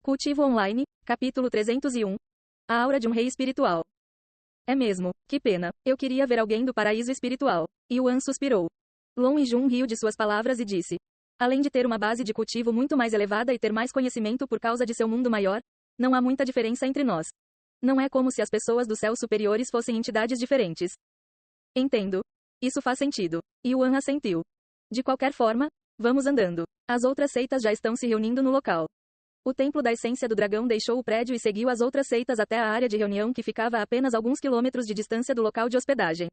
Cultivo Online, capítulo 301. A aura de um rei espiritual. É mesmo, que pena, eu queria ver alguém do paraíso espiritual. Yuan suspirou. Long Yijun riu de suas palavras e disse. Além de ter uma base de cultivo muito mais elevada e ter mais conhecimento por causa de seu mundo maior, não há muita diferença entre nós. Não é como se as pessoas dos céus superiores fossem entidades diferentes. Entendo. Isso faz sentido. Yuan assentiu. De qualquer forma, vamos andando. As outras seitas já estão se reunindo no local. O templo da essência do dragão deixou o prédio e seguiu as outras seitas até a área de reunião que ficava a apenas alguns quilômetros de distância do local de hospedagem.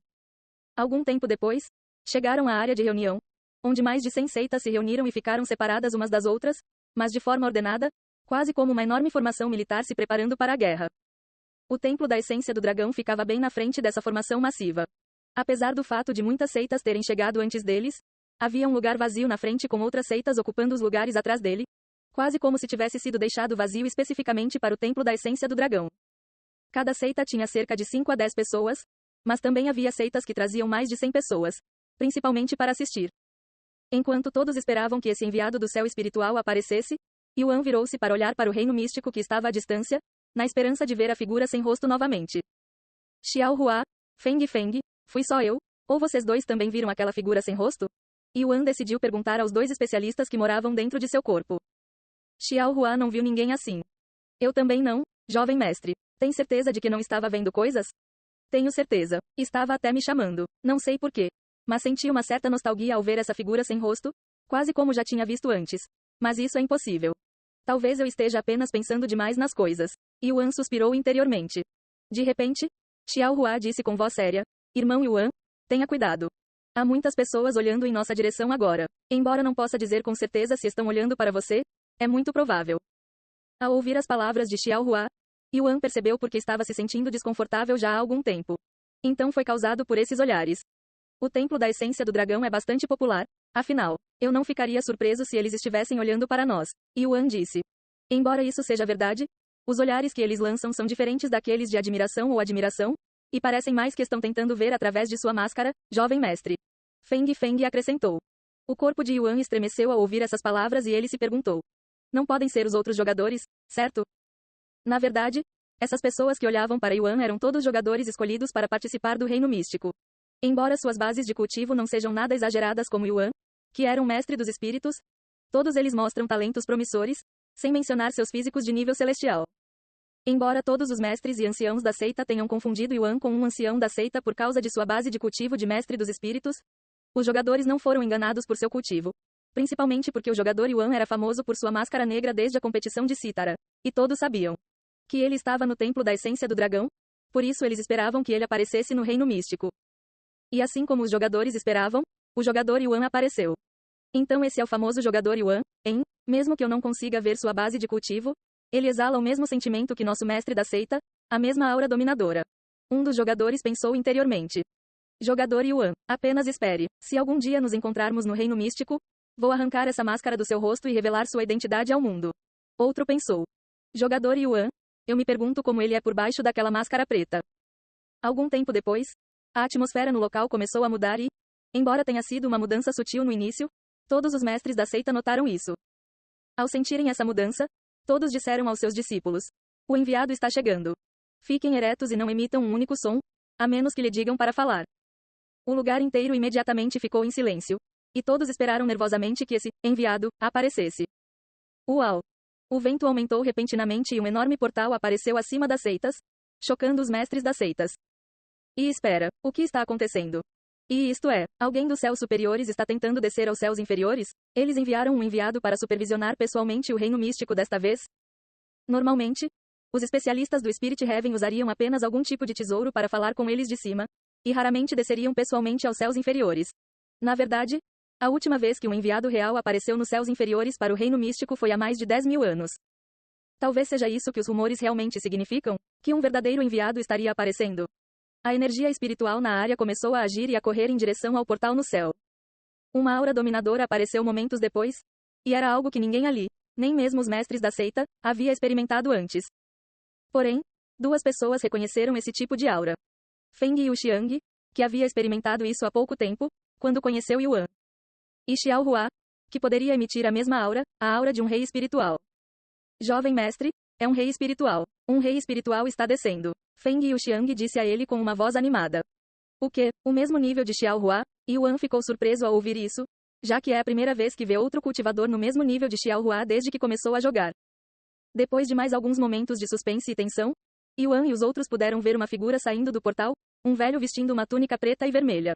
Algum tempo depois, chegaram à área de reunião, onde mais de 100 seitas se reuniram e ficaram separadas umas das outras, mas de forma ordenada, quase como uma enorme formação militar se preparando para a guerra. O templo da essência do dragão ficava bem na frente dessa formação massiva. Apesar do fato de muitas seitas terem chegado antes deles, havia um lugar vazio na frente com outras seitas ocupando os lugares atrás dele, quase como se tivesse sido deixado vazio especificamente para o templo da essência do dragão. Cada seita tinha cerca de 5 a 10 pessoas, mas também havia seitas que traziam mais de 100 pessoas, principalmente para assistir. Enquanto todos esperavam que esse enviado do céu espiritual aparecesse, Yuan virou-se para olhar para o reino místico que estava à distância, na esperança de ver a figura sem rosto novamente. Xiao Hua, Feng Feng, fui só eu, ou vocês dois também viram aquela figura sem rosto? Yuan decidiu perguntar aos dois especialistas que moravam dentro de seu corpo. Xiao Hua não viu ninguém assim. Eu também não, jovem mestre. Tem certeza de que não estava vendo coisas? Tenho certeza. Estava até me chamando. Não sei porquê. Mas senti uma certa nostalgia ao ver essa figura sem rosto, quase como já tinha visto antes. Mas isso é impossível. Talvez eu esteja apenas pensando demais nas coisas. Yuan suspirou interiormente. De repente, Xiao Hua disse com voz séria: Irmão Yuan, tenha cuidado. Há muitas pessoas olhando em nossa direção agora. Embora não possa dizer com certeza se estão olhando para você, é muito provável. Ao ouvir as palavras de Xiao Hua, Yuan percebeu porque estava se sentindo desconfortável já há algum tempo. Então foi causado por esses olhares. O templo da essência do dragão é bastante popular, afinal, eu não ficaria surpreso se eles estivessem olhando para nós, Yuan disse. Embora isso seja verdade, os olhares que eles lançam são diferentes daqueles de admiração ou admiração, e parecem mais que estão tentando ver através de sua máscara, jovem mestre. Feng Feng acrescentou. O corpo de Yuan estremeceu ao ouvir essas palavras e ele se perguntou. Não podem ser os outros jogadores, certo? Na verdade, essas pessoas que olhavam para Yuan eram todos jogadores escolhidos para participar do reino místico. Embora suas bases de cultivo não sejam nada exageradas como Yuan, que era um mestre dos espíritos, todos eles mostram talentos promissores, sem mencionar seus físicos de nível celestial. Embora todos os mestres e anciãos da seita tenham confundido Yuan com um ancião da seita por causa de sua base de cultivo de mestre dos espíritos, os jogadores não foram enganados por seu cultivo. Principalmente porque o jogador Yuan era famoso por sua máscara negra desde a competição de Cítara. E todos sabiam que ele estava no templo da essência do dragão, por isso eles esperavam que ele aparecesse no reino místico. E assim como os jogadores esperavam, o jogador Yuan apareceu. Então esse é o famoso jogador Yuan, hein? Mesmo que eu não consiga ver sua base de cultivo, ele exala o mesmo sentimento que nosso mestre da seita, a mesma aura dominadora. Um dos jogadores pensou interiormente. Jogador Yuan, apenas espere. Se algum dia nos encontrarmos no reino místico, vou arrancar essa máscara do seu rosto e revelar sua identidade ao mundo. Outro pensou. Jogador Yuan, eu me pergunto como ele é por baixo daquela máscara preta. Algum tempo depois, a atmosfera no local começou a mudar e, embora tenha sido uma mudança sutil no início, todos os mestres da seita notaram isso. Ao sentirem essa mudança, todos disseram aos seus discípulos: o enviado está chegando. Fiquem eretos e não emitam um único som, a menos que lhe digam para falar. O lugar inteiro imediatamente ficou em silêncio. E todos esperaram nervosamente que esse enviado aparecesse. Uau! O vento aumentou repentinamente e um enorme portal apareceu acima das seitas, chocando os mestres das seitas. E espera, o que está acontecendo? E isto é, alguém dos céus superiores está tentando descer aos céus inferiores? Eles enviaram um enviado para supervisionar pessoalmente o reino místico desta vez? Normalmente, os especialistas do Spirit Heaven usariam apenas algum tipo de tesouro para falar com eles de cima, e raramente desceriam pessoalmente aos céus inferiores. Na verdade, a última vez que um enviado real apareceu nos céus inferiores para o reino místico foi há mais de 10.000 anos. Talvez seja isso que os rumores realmente significam, que um verdadeiro enviado estaria aparecendo. A energia espiritual na área começou a agir e a correr em direção ao portal no céu. Uma aura dominadora apareceu momentos depois, e era algo que ninguém ali, nem mesmo os mestres da seita, havia experimentado antes. Porém, duas pessoas reconheceram esse tipo de aura. Feng Yuxiang, que havia experimentado isso há pouco tempo, quando conheceu Yuan. E Xiao Hua, que poderia emitir a mesma aura, a aura de um rei espiritual. Jovem mestre, é um rei espiritual. Um rei espiritual está descendo. Feng Yuxiang disse a ele com uma voz animada. O quê? O mesmo nível de Xiaohua? Yuan ficou surpreso ao ouvir isso, já que é a primeira vez que vê outro cultivador no mesmo nível de Xiaohua desde que começou a jogar. Depois de mais alguns momentos de suspense e tensão, Yuan e os outros puderam ver uma figura saindo do portal, um velho vestindo uma túnica preta e vermelha.